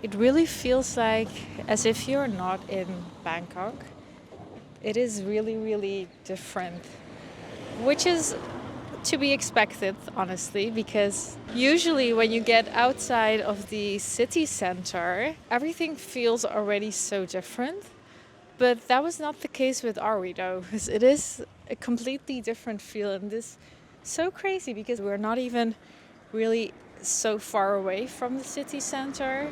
It really feels like as if you're not in Bangkok. It is really, really different, which is to be expected, honestly, because usually when you get outside of the city center, everything feels already so different. But that was not the case with Ari, though, because it is a completely different feel, and this so crazy because we're not even really so far away from the city center.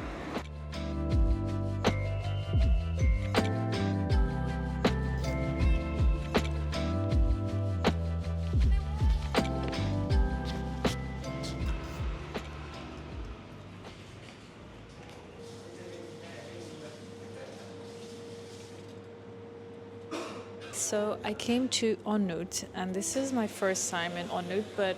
So I came to Onut, and this is my first time in Onut, but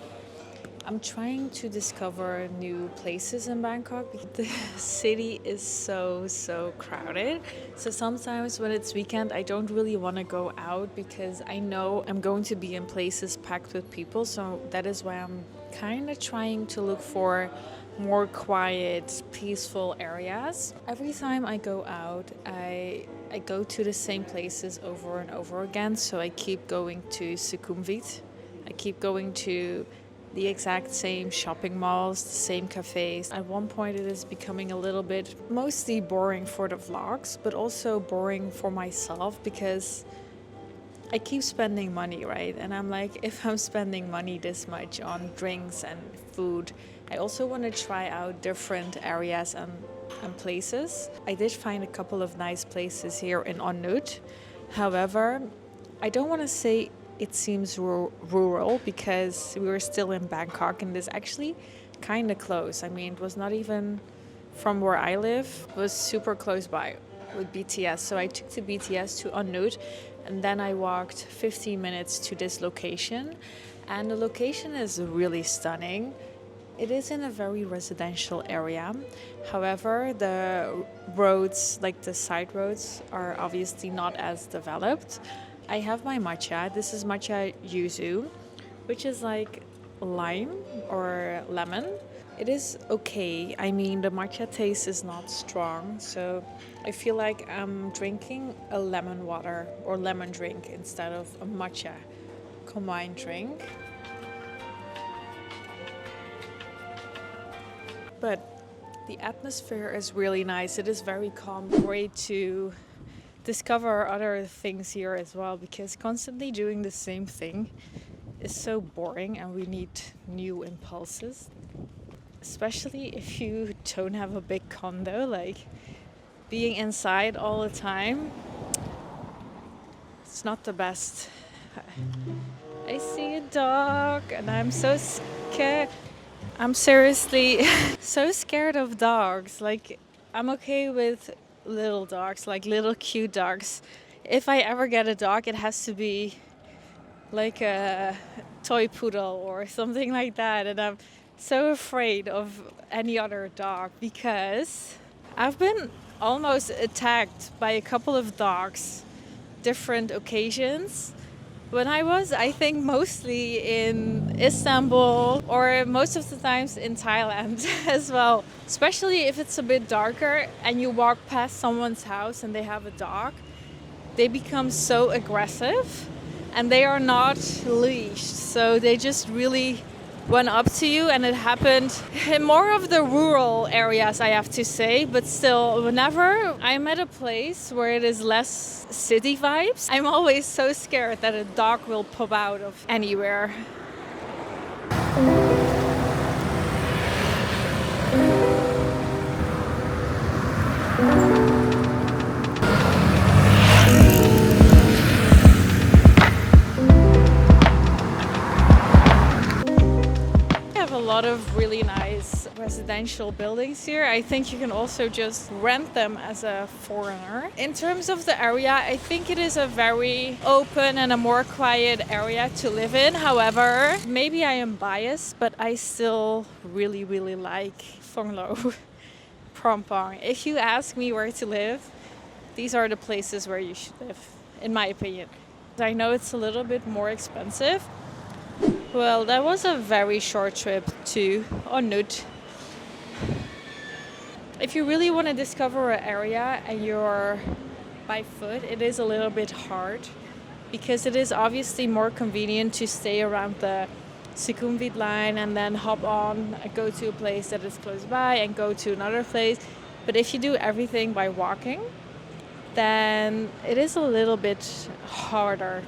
I'm trying to discover new places in Bangkok because the city is so crowded. So sometimes when it's weekend, I don't really want to go out because I know I'm going to be in places packed with people. So that is why I'm kind of trying to look for more quiet, peaceful areas. Every time I go out, I go to the same places over and over again. So I keep going to Sukhumvit. I keep going to the exact same shopping malls, the same cafes. At one point it is becoming a little bit mostly boring for the vlogs, but also boring for myself because I keep spending money, right? And I'm like, if I'm spending money this much on drinks and food, I also want to try out different areas and places. I did find a couple of nice places here in Onut. However, I don't want to say it seems rural because we were still in Bangkok and it's actually kind of close. I mean, it was not even from where I live, it was super close by with BTS. So I took the BTS to Onut and then I walked 15 minutes to this location. And the location is really stunning. It is in a very residential area. However, the roads, like the side roads, are obviously not as developed. I have my matcha. This is matcha yuzu, which is like lime or lemon. It is okay. I mean, the matcha taste is not strong, so I feel like I'm drinking a lemon water or lemon drink instead of a matcha combined drink. But the atmosphere is really nice. It is very calm. Great to discover other things here as well because constantly doing the same thing is so boring and we need new impulses. Especially if you don't have a big condo, like being inside all the time, it's not the best. I see a dog and I'm so scared. I'm seriously so scared of dogs. Like, I'm okay with little dogs, like little cute dogs. If I ever get a dog, it has to be like a toy poodle or something like that. And I'm so afraid of any other dog because I've been almost attacked by a couple of dogs, different occasions. When I was, I think, mostly in Istanbul or most of the times in Thailand as well. Especially if it's a bit darker and you walk past someone's house and they have a dog, they become so aggressive and they are not leashed. So they just really went up to you, and it happened in more of the rural areas, I have to say. But still, whenever I'm at a place where it is less city vibes, I'm always so scared that a dog will pop out of anywhere. A lot of really nice residential buildings here. I think you can also just rent them as a foreigner. In terms of the area, I think it is a very open and a more quiet area to live in. However, maybe I am biased, but I still really like Thonglo, Prompong. If you ask me where to live, these are the places where you should live, in my opinion. I know it's a little bit more expensive. Well, that was a very short trip to Onut. if you really want to discover an area and you're by foot, it is a little bit hard because it is obviously more convenient to stay around the Sukhumvit line and then hop on and go to a place that is close by and go to another place. But if you do everything by walking, then it is a little bit harder,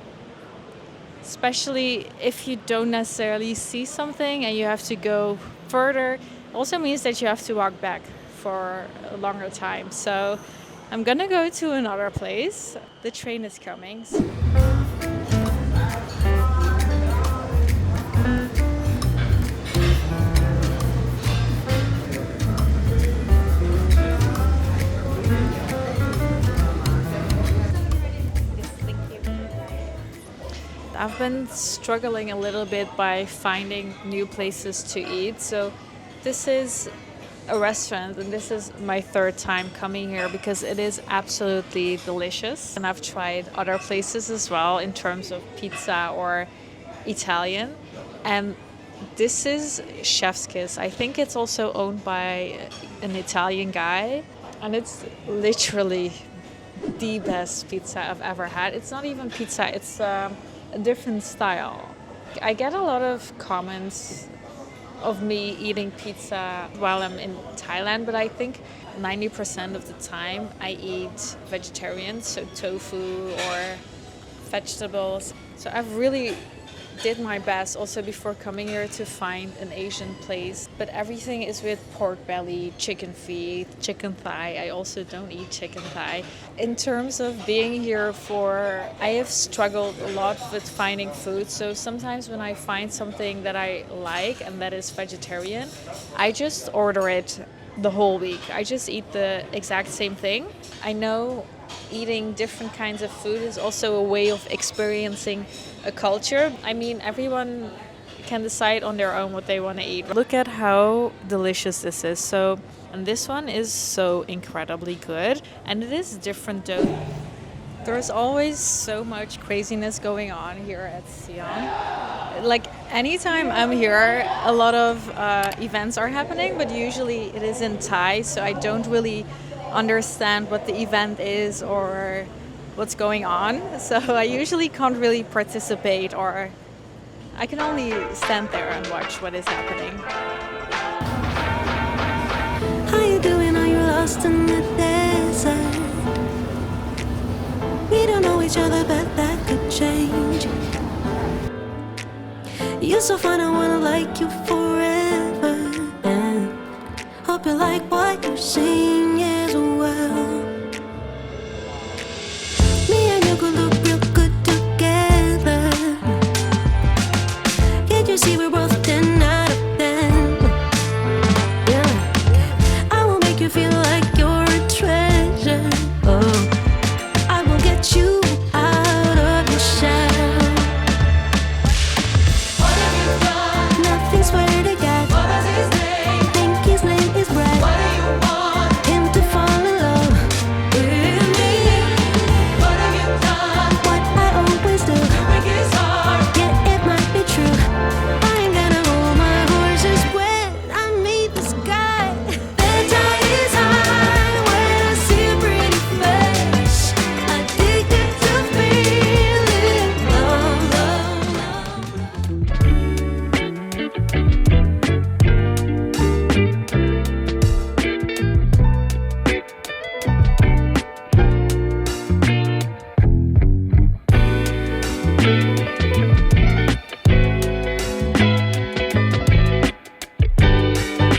especially if you don't necessarily see something and you have to go further. It also means that you have to walk back for a longer time. So I'm gonna go to another place. The train is coming. I've been struggling a little bit by finding new places to eat. So this is a restaurant and this is my third time coming here because it is absolutely delicious. And I've tried other places as well in terms of pizza or Italian. And this is Chef's Kiss. I think it's also owned by an Italian guy. And it's literally the best pizza I've ever had. It's not even pizza, it's a different style. I get a lot of comments of me eating pizza while I'm in Thailand, but I think 90% of the time I eat vegetarian, so tofu or vegetables. So I've really did my best also before coming here to find an Asian place, but everything is with pork belly, chicken feet, chicken thigh. I also don't eat chicken thigh. In terms of being here I have struggled a lot with finding food. So sometimes when I find something that I like and that is vegetarian, I just order it the whole week. I just eat the exact same thing. I know eating different kinds of food is also a way of experiencing a culture. I mean, everyone can decide on their own what they want to eat. Look at how delicious this is. So, and this one is so incredibly good, and it is different dough. There's always so much craziness going on here at Siam. Like anytime I'm here, a lot of events are happening, but usually it is in Thai, so I don't really understand what the event is or what's going on. So I usually can't really participate, or I can only stand there and watch what is happening. How you doing? Are you lost in the desert? We don't know each other, but that could change. You're so fine, I wanna like you forever. And hope you like what you see.